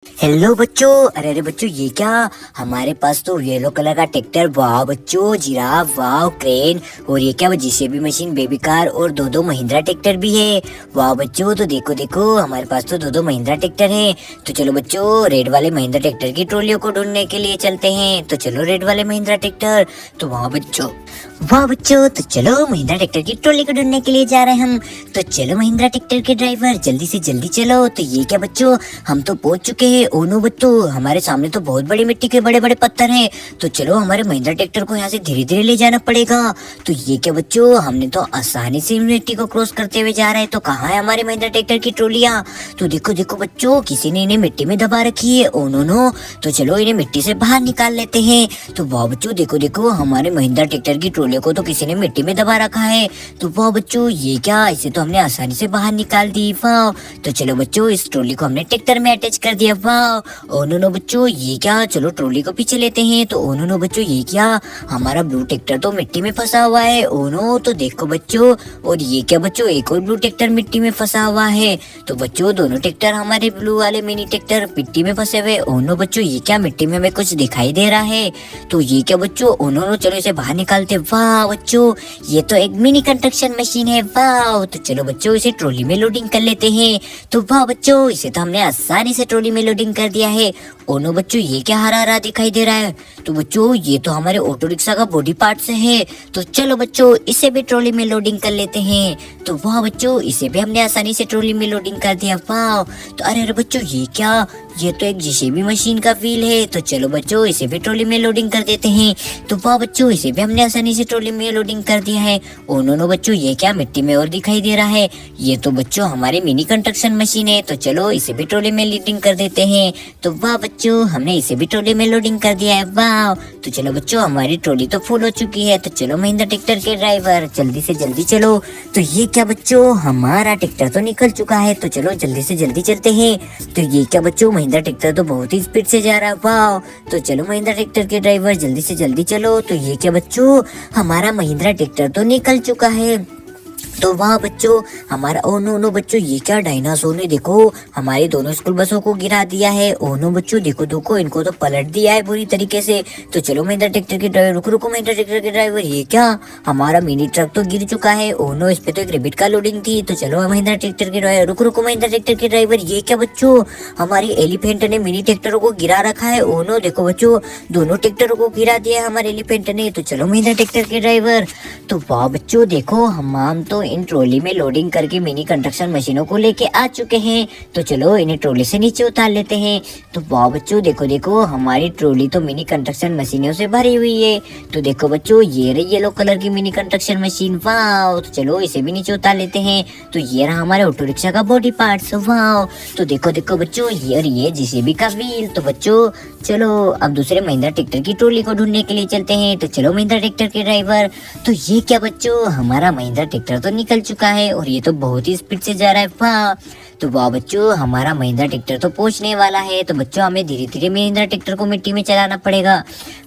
Hello बच्चों। अरे बच्चों, ये क्या, हमारे पास तो येलो कलर का ट्रैक्टर, वाह बच्चों, जिराफ, वाह क्रेन, और ये क्या, जेसीबी मशीन, बेबी कार, और दो महिंद्रा ट्रैक्टर भी है। वाह बच्चों, तो देखो देखो, हमारे पास तो दो महिंद्रा ट्रैक्टर है। तो चलो बच्चों, रेड वाले महिंद्रा ट्रैक्टर की ट्रॉलियों को ढूंढने के लिए चलते हैं। तो चलो रेड वाले महिंद्रा ट्रैक्टर। तो वाह बच्चों, तो चलो महिंद्रा ट्रैक्टर की ट्रॉली को ढूंढने के लिए जा रहे हैं हम। तो चलो महिंद्रा ट्रैक्टर के ड्राइवर, जल्दी से जल्दी चलो। तो ये क्या बच्चों, हम तो पहुंच चुके हैं। ओ नो बच्चों, हमारे सामने तो बहुत बड़ी मिट्टी के बड़े बड़े पत्थर हैं। तो चलो हमारे महिंद्रा ट्रैक्टर को यहाँ से धीरे धीरे ले जाना पड़ेगा। तो ये क्या बच्चों, हमने तो आसानी से मिट्टी को क्रॉस करते हुए जा रहे हैं। तो कहाँ है हमारे महिंद्रा ट्रैक्टर की ट्रॉलियाँ? तो देखो देखो बच्चों, किसी ने इन्हें मिट्टी में दबा रखी है। Oh no. तो चलो इन्हें मिट्टी से बाहर निकाल लेते हैं। तो वाह बच्चों, देखो देखो, हमारे महिंद्रा ट्रैक्टर की ट्रॉलियों को तो किसी ने मिट्टी में दबा रखा है। तो वाह बच्चों, ये क्या, इसे तो हमने आसानी से बाहर निकाल दी। वाह। तो चलो बच्चों, इस ट्रॉली को हमने ट्रैक्टर में अटैच कर दिया। वाह। ओ नो बच्चों, ये क्या, चलो ट्रॉली को पीछे लेते हैं। तो ओ नो बच्चों, ये क्या, हमारा ब्लू ट्रैक्टर तो मिट्टी में फंसा हुआ है। Oh no. तो देखो बच्चों, और ये क्या बच्चों, एक और ब्लू ट्रैक्टर मिट्टी में फंसा हुआ है। तो बच्चों, दोनों ट्रैक्टर, हमारे ब्लू वाले मिनी ट्रैक्टर मिट्टी में फंसे हुए। ओ नो बच्चों, ये क्या, मिट्टी में हमें कुछ दिखाई दे रहा है। तो ये क्या बच्चों, ओ नो, चलो इसे बाहर निकालते। वाह बच्चों, ये तो एक मिनी कंस्ट्रक्शन मशीन है। वाह। तो चलो बच्चों, इसे ट्रॉली में लोडिंग कर लेते हैं। तो वाह बच्चों, इसे तो हमने आसानी से ट्रॉली में लोडिंग कर दिया है। ओ नो बच्चों, ये क्या हरा हरा दिखाई दे रहा है? तो बच्चों, ये तो हमारे ऑटो रिक्शा का बॉडी पार्ट से है। तो चलो बच्चों, इसे भी ट्रॉली में लोडिंग कर लेते हैं। तो वाह बच्चों, इसे भी हमने आसानी से ट्रॉली में लोडिंग कर दिया। वाह। तो अरे बच्चों, ये क्या, ये तो एक जेसीबी मशीन का व्हील है। तो चलो बच्चों, इसे भी ट्रॉली में लोडिंग कर देते हैं। तो वाह बच्चों, इसे भी हमने आसानी से ट्रॉली में लोडिंग कर दिया है। ओ नो बच्चों, ये क्या, मिट्टी में और दिखाई दे रहा है? ये तो बच्चों हमारी मिनी कंस्ट्रक्शन मशीन है। तो चलो इसे भी ट्रॉली में लोडिंग कर देते हैं। तो वाह बच्चों, हमने इसे भी ट्रॉली में लोडिंग कर दिया है। वाह। तो चलो बच्चों, हमारी ट्रॉली तो फुल हो चुकी है। तो चलो महिंद्रा ट्रैक्टर के ड्राइवर, जल्दी से जल्दी चलो। तो ये क्या बच्चों, हमारा ट्रैक्टर तो निकल चुका है। तो चलो जल्दी से जल्दी चलते हैं। तो ये क्या बच्चों, महिंद्रा ट्रैक्टर तो बहुत ही स्पीड से जा रहा है। वाह। तो चलो महिंद्रा ट्रैक्टर के ड्राइवर, जल्दी से जल्दी चलो। तो ये क्या बच्चों, हमारा महिंद्रा ट्रैक्टर तो निकल चुका है। तो वाह बच्चों, हमारा, ओ नो बच्चों, ये क्या, डायनासोर ने देखो हमारी दोनों स्कूल बसों को गिरा दिया है। ओ नो बच्चों, देखो देखो, इनको तो पलट दिया है बुरी तरीके से। तो चलो महिंद्रा ट्रैक्टर के ड्राइवर, रुको रुको महिंद्रा ट्रैक्टर के ड्राइवर, ये क्या, हमारा मिनी ट्रक तो गिर चुका है। ओ नो, इस पे तो एक रेबिट का लोडिंग थी। तो चलो महिंद्रा ट्रैक्टर के ड्राइवर, रुको रुको महिंद्रा ट्रैक्टर के ड्राइवर, ये क्या बच्चों, हमारी एलिफेंट ने मिनी ट्रैक्टरों को गिरा रखा है। ओ नो, देखो बच्चों, दोनों ट्रैक्टरों को गिरा दिया है हमारे एलिफेंट ने। तो चलो महिंद्रा ट्रैक्टर के ड्राइवर। तो वाह बच्चों, देखो हम तो इन ट्रॉली में लोडिंग करके मिनी कंस्ट्रक्शन मशीनों को लेके आ चुके हैं। तो चलो इन्हें ट्रॉली से नीचे उतार लेते हैं। तो वाह बच्चों, देखो देखो, हमारी ट्रॉली तो मिनी कंस्ट्रक्शन मशीनों से भरी हुई है। तो देखो बच्चों, ये रही येलो कलर की मिनी कंस्ट्रक्शन मशीन। वाह। तो चलो इसे भी नीचे उतार लेते हैं। तो ये रहा हमारे ऑटो रिक्शा का बॉडी पार्ट्स। वाह। तो देखो देखो बच्चों, ये जेसीबी का व्हील। तो बच्चों, चलो अब दूसरे महिंद्रा ट्रैक्टर की ट्रॉली को ढूंढने के लिए चलते हैं। तो चलो महिंद्रा ट्रैक्टर के ड्राइवर। तो ये क्या बच्चों, हमारा महिंद्रा ट्रैक्टर तो निकल चुका है, और ये तो बहुत ही स्पीड से जा रहा है। वाह। तो वाह बच्चों, हमारा महिंद्रा ट्रैक्टर तो पहुंचने वाला है। तो बच्चों, हमें धीरे धीरे महिंद्रा ट्रैक्टर को मिट्टी में चलाना पड़ेगा,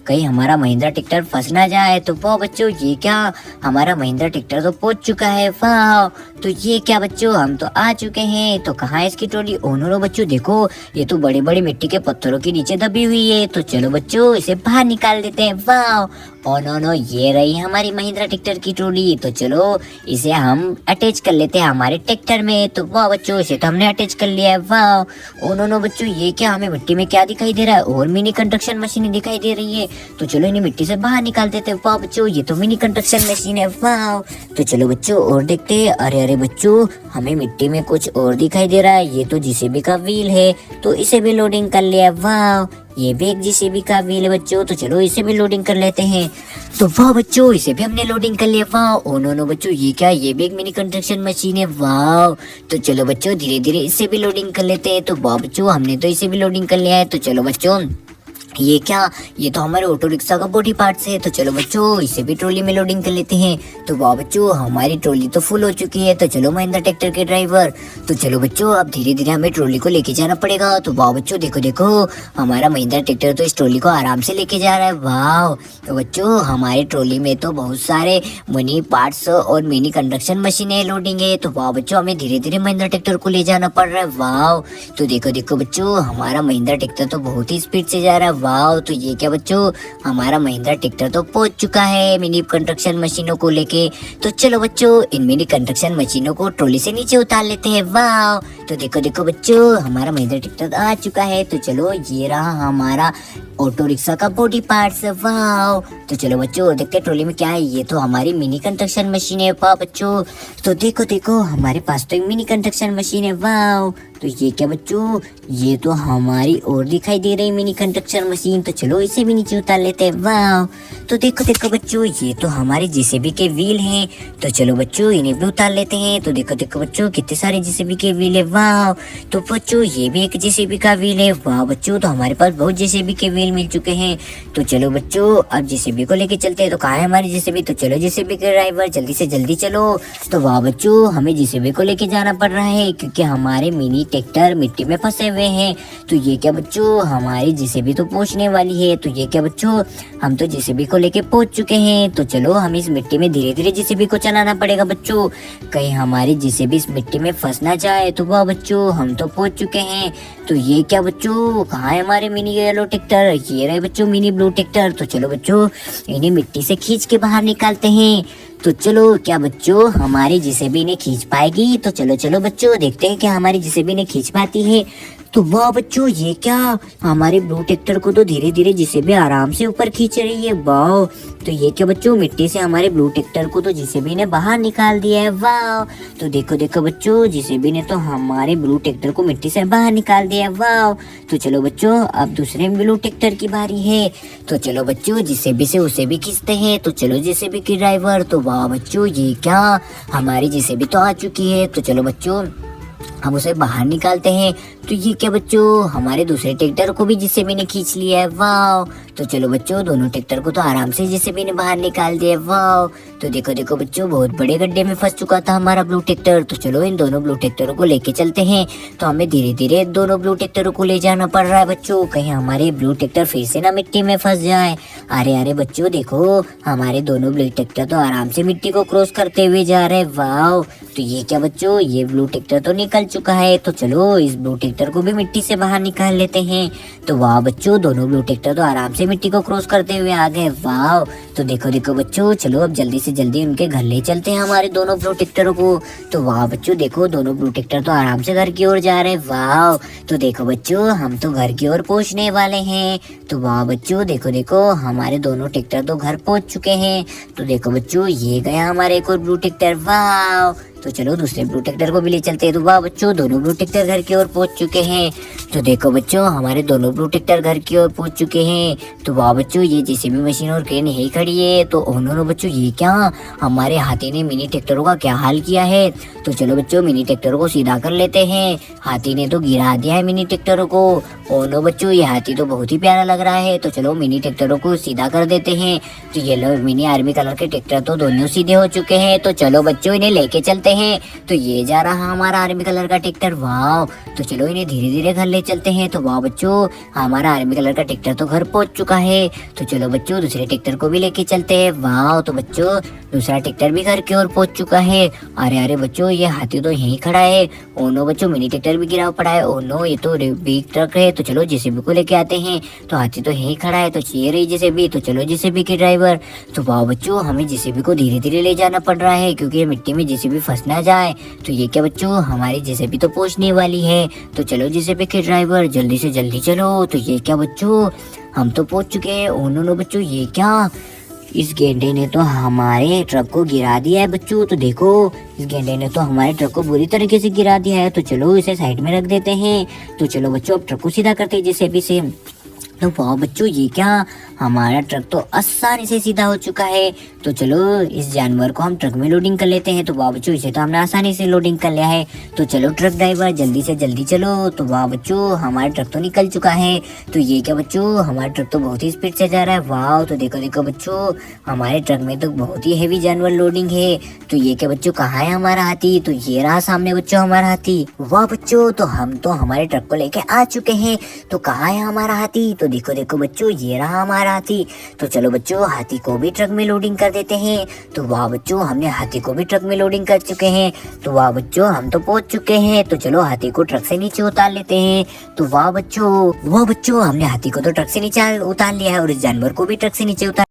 कहीं हमारा महिंद्रा ट्रैक्टर फंस ना जाए। तो वाह बच्चों, ये क्या, हमारा महिंद्रा ट्रैक्टर तो पहुंच चुका है। वाह। तो ये क्या बच्चों, हम तो आ चुके हैं। तो कहाँ है इसकी ट्रॉली? ओ नो बच्चों, देखो ये तो बड़े बड़े मिट्टी के पत्थरों के नीचे दबी हुई है। तो चलो बच्चों, इसे बाहर निकाल देते हैं। वाह। ओ नो, ये रही हमारी महिंद्रा ट्रैक्टर की ट्रॉली। तो चलो इसे हम अटैच कर लेते हैं हमारे ट्रैक्टर में। तो वाह बच्चों, इसे तो हमने अटैच कर लिया है। वाह। ओ नो बच्चों, ये क्या, हमें मिट्टी में क्या दिखाई दे रहा है? और मिनी कंस्ट्रक्शन मशीन दिखाई दे रही है। तो चलो इन्हें मिट्टी से बाहर निकाल देते हैं। वाह बच्चों, ये तो मिनी कंस्ट्रक्शन मशीन है। वाह। तो चलो बच्चों, और देखते हैं। अरे बच्चों, हमें मिट्टी में कुछ और दिखाई दे रहा है। ये तो जेसीबी का व्हील है। तो इसे भी लोडिंग कर लिया। वाह। ये भी एक जेसीबी का व्हील है बच्चों। तो चलो इसे भी लोडिंग कर लेते हैं। तो वाह बच्चों, इसे भी हमने लोडिंग कर लिया। वाह। ओ नो बच्चों, ये क्या, ये भी एक मिनी कंस्ट्रक्शन मशीन है। वाह। तो चलो बच्चों, धीरे धीरे इसे भी लोडिंग कर लेते हैं। तो वाह बच्चों, हमने तो इसे भी लोडिंग कर लिया है। तो चलो बच्चों, ये क्या, ये तो हमारे ऑटो रिक्शा का बॉडी पार्ट्स है। तो चलो बच्चों इसे भी ट्रॉली में लोडिंग कर लेते हैं। तो वाह बच्चों हमारी ट्रॉली तो फुल हो चुकी है। तो चलो महिंद्रा ट्रैक्टर के ड्राइवर, तो चलो बच्चों अब धीरे धीरे हमें ट्रॉली को लेके जाना पड़ेगा। तो वाह बच्चों देखो देखो हमारा महिंद्रा ट्रैक्टर तो इस ट्रॉली को आराम से लेके जा रहा है। वाह, तो बच्चों हमारी ट्रॉली में तो बहुत सारे मनी पार्ट्स और मिनी कंस्ट्रक्शन मशीनें लोडिंग है। तो वाह बच्चों हमें धीरे धीरे महिंद्रा ट्रैक्टर को ले जाना पड़ रहा है। वाह, तो देखो देखो बच्चों हमारा महिंद्रा ट्रैक्टर तो बहुत ही स्पीड से जा रहा है। वाह, तो ये क्या बच्चों, हमारा महिंद्रा ट्रैक्टर तो पहुंच चुका है मिनी कंस्ट्रक्शन मशीनों को लेके। तो चलो बच्चों इन मिनी कंस्ट्रक्शन मशीनों को ट्रॉली से नीचे उतार लेते हैं। वाह, तो देखो देखो बच्चों हमारा महिंद्रा ट्रैक्टर आ चुका है। तो चलो ये रहा हमारा ऑटो रिक्शा का बॉडी पार्ट्स। वाह, तो चलो बच्चों देखते हैं ट्रॉली में क्या है। ये तो हमारी मिनी कंस्ट्रक्शन मशीन है। वाह बच्चों, तो देखो देखो हमारे पास तो एक मिनी कंस्ट्रक्शन मशीन है। वाह, तो ये क्या बच्चों, ये तो हमारी और दिखाई दे रही मिनी कंस्ट्रक्शन मशीन। तो चलो इसे भी नीचे उतार लेते हैं। वाह, तो देखो देखो बच्चों ये तो हमारे जेसीबी के व्हील हैं। तो चलो बच्चों इन्हें भी उतार लेते हैं। तो देखो देखो बच्चों कितने सारे जेसीबी के व्हील है। वाह, तो बच्चों ये भी एक जेसीबी का व्हील है। वाह बच्चों, तो हमारे पास बहुत जेसीबी के व्हील मिल चुके हैं। तो चलो बच्चों अब जेसीबी को लेके चलते हैं। तो कहाँ है हमारी जेसीबी, तो चलो जेसीबी के ड्राइवर जल्दी से जल्दी चलो। तो वाह बच्चों हमें जेसीबी को लेके जाना पड़ रहा है क्योंकि हमारे मिनी ट्रैक्टर मिट्टी में फंसे हुए हैं। तो ये क्या बच्चों, हमारी जेसीबी तो पहुंचने वाली है। तो ये क्या बच्चों, हम तो जेसीबी को लेके पहुंच चुके हैं। तो चलो हम इस मिट्टी में धीरे धीरे जेसीबी को चलाना पड़ेगा बच्चों, कहीं हमारी जेसीबी इस मिट्टी में फंस ना जाए। तो वाह बच्चों हम तो पहुंच चुके हैं। तो ये क्या बच्चों, कहाँ है हमारे मिनी येलो ट्रैक्टर, ये रहे बच्चों मिनी ब्लू ट्रैक्टर। तो चलो बच्चों इन्हें मिट्टी से खींच के बाहर निकालते हैं। तो चलो क्या बच्चों हमारी जेसीबी इन्हें खींच पाएगी। तो चलो चलो बच्चों देखते हैं क्या हमारी जेसीबी इन्हें खींच पाती है। तो वाह बच्चों ये क्या, हमारे ब्लू ट्रैक्टर को तो धीरे धीरे जेसीबी आराम से ऊपर खींच रही है। वाह, तो ये क्या बच्चों, मिट्टी से हमारे ब्लू ट्रैक्टर को तो जेसीबी ने बाहर निकाल दिया है। वाह, तो देखो देखो बच्चों जेसीबी ने तो हमारे ब्लू ट्रैक्टर को मिट्टी से बाहर निकाल दिया है। वाह, तो चलो बच्चों अब दूसरे ब्लू ट्रैक्टर की बारी है। तो चलो बच्चों जेसीबी से उसे भी खींचते हैं। तो चलो जेसीबी की ड्राइवर, तो वाह बच्चों ये क्या, हमारी जेसीबी तो आ चुकी है। तो चलो बच्चों हम उसे बाहर निकालते हैं। तो ये क्या बच्चों, हमारे दूसरे ट्रैक्टर को भी जेसीबी ने खींच लिया है। वाह, तो चलो बच्चों दोनों ट्रैक्टर को तो आराम से जेसीबी ने बाहर निकाल दिया। वाह, तो देखो देखो बच्चों बहुत बड़े गड्ढे में फंस चुका था हमारा ब्लू ट्रैक्टर। तो चलो इन दोनों ब्लू ट्रैक्टरों को लेके चलते हैं। तो हमें धीरे धीरे दोनों ब्लू ट्रैक्टरों को ले जाना पड़ रहा है बच्चों, कहीं हमारे ब्लू ट्रैक्टर फिर से ना मिट्टी में फंस जाए। अरे अरे बच्चों देखो हमारे दोनों ब्लू ट्रैक्टर तो आराम से मिट्टी को क्रॉस करते हुए जा रहे हैं। वाह, तो ये क्या बच्चों, ये ब्लू ट्रैक्टर तो निकल चुका है। तो चलो इस ब्लू ट्रैक्टर को भी मिट्टी से बाहर निकाल लेते हैं। तो वाह बच्चों दोनों ब्लू ट्रैक्टर तो आराम से मिट्टी को क्रॉस करते हुए आ गए। वाह, तो देखो देखो बच्चों चलो अब जल्दी से जल्दी उनके घर ले चलते हैं हमारे दोनों ब्लू ट्रैक्टरों को। तो वाह बच्चों देखो दोनों ब्लू ट्रैक्टर तो आराम से घर की ओर जा रहे हैं। वाह, तो देखो बच्चों हम तो घर की ओर पहुंचने वाले हैं। तो वाह बच्चों देखो देखो हमारे दोनों ट्रैक्टर तो घर पहुंच चुके हैं। तो देखो बच्चों ये गया हमारे एक और ब्लू ट्रैक्टर। वाह, तो चलो दूसरे ब्लू ट्रैक्टर को भी ले चलते हैं। तो वाह बच्चों दोनों ब्लू ट्रैक्टर घर की ओर पहुंच चुके हैं। तो देखो बच्चों हमारे दोनों ब्लू ट्रैक्टर घर की ओर पहुंच चुके हैं। तो वाह बच्चों ये जेसीबी मशीन और क्रेन यही खड़ी है। तो उन्होंने बच्चों ये क्या, हमारे हाथी ने मिनी ट्रैक्टरों का क्या हाल किया है। तो चलो बच्चों मिनी ट्रैक्टरों को सीधा कर लेते हैं। हाथी ने तो गिरा दिया है मिनी ट्रैक्टरों को। ओ नो बच्चों ये हाथी तो बहुत ही प्यारा लग रहा है। तो चलो मिनी ट्रैक्टरों को सीधा कर देते हैं। तो ये लो मिनी आर्मी कलर के ट्रैक्टर तो दोनों सीधे हो चुके हैं। तो चलो बच्चों इन्हें लेके चलते हैं। तो ये जा रहा हमारा आर्मी कलर का ट्रैक्टर। वाह, तो चलो इन्हें धीरे धीरे घर ले चलते हैं। तो वाह बच्चों हमारा आर्मी कलर का ट्रैक्टर तो घर पहुंच चुका है। तो चलो बच्चों दूसरे ट्रैक्टर को भी लेके चलते हैं। वाह, तो बच्चों दूसरा ट्रैक्टर भी घर की ओर पहुंच चुका है। अरे अरे बच्चों ये हाथी तो यहीं खड़ा है। ओ नो बच्चों मिनी ट्रैक्टर भी गिरा पड़ा है। ओ नो ये तो बिग ट्रक है। तो चलो जेसीबी को लेके आते हैं। तो हाथी तो यहीं खड़ा है। तो ये रही जेसीबी। तो चलो जेसीबी के ड्राइवर। तो वाह बच्चों हमें जेसीबी को धीरे धीरे ले जाना पड़ रहा है क्योंकि मिट्टी में जेसीबी फंस ना जाए। तो ये क्या बच्चों, हमारी जेसीबी तो पहुंचने वाली है। तो चलो जेसीबी के ड्राइवर जल्दी से जल्दी चलो। तो ये क्या बच्चों, हम तो पहुंच चुके हैं। ओ नो बच्चों ये क्या, इस गेंडे ने तो हमारे ट्रक को गिरा दिया है बच्चों। तो देखो इस गेंडे ने तो हमारे ट्रक को बुरी तरीके से गिरा दिया है। तो चलो इसे साइड में रख देते हैं। तो चलो बच्चों अब ट्रक को सीधा करते हैं जेसीबी से। तो वाह बच्चों ये क्या, हमारा ट्रक तो आसानी से सीधा हो चुका है। तो चलो इस जानवर को हम ट्रक में लोडिंग कर लेते हैं। तो वाह बच्चों, इसे तो हमने आसानी से लोडिंग कर लिया है। तो चलो ट्रक ड्राइवर जल्दी से जल्दी चलो। तो वाह बच्चों, हमारा ट्रक तो निकल चुका है। तो ये क्या बच्चों, हमारा ट्रक तो बहुत ही स्पीड से जा रहा है। वाह, तो देखो देखो बच्चों, हमारे ट्रक में तो बहुत ही हेवी जानवर लोडिंग है। तो ये क्या बच्चों, कहाँ है हमारा हाथी? तो ये रहा सामने बच्चों हमारा हाथी। वाह बच्चों, तो हम तो हमारे ट्रक को लेके आ चुके हैं। तो कहाँ है हमारा हाथी? तो देखो देखो बच्चों, ये रहा हमारा हाथी। तो चलो बच्चों, हाथी को भी ट्रक में लोडिंग कर देते हैं। तो वाह बच्चों, हमने हाथी को भी ट्रक में लोडिंग कर चुके हैं। तो वाह बच्चों, हम तो पहुंच चुके हैं। तो चलो हाथी को ट्रक से नीचे उतार लेते हैं। तो वाह बच्चों, हमने हाथी को तो ट्रक से नीचे उतार लिया है और इस जानवर को भी ट्रक से नीचे उतार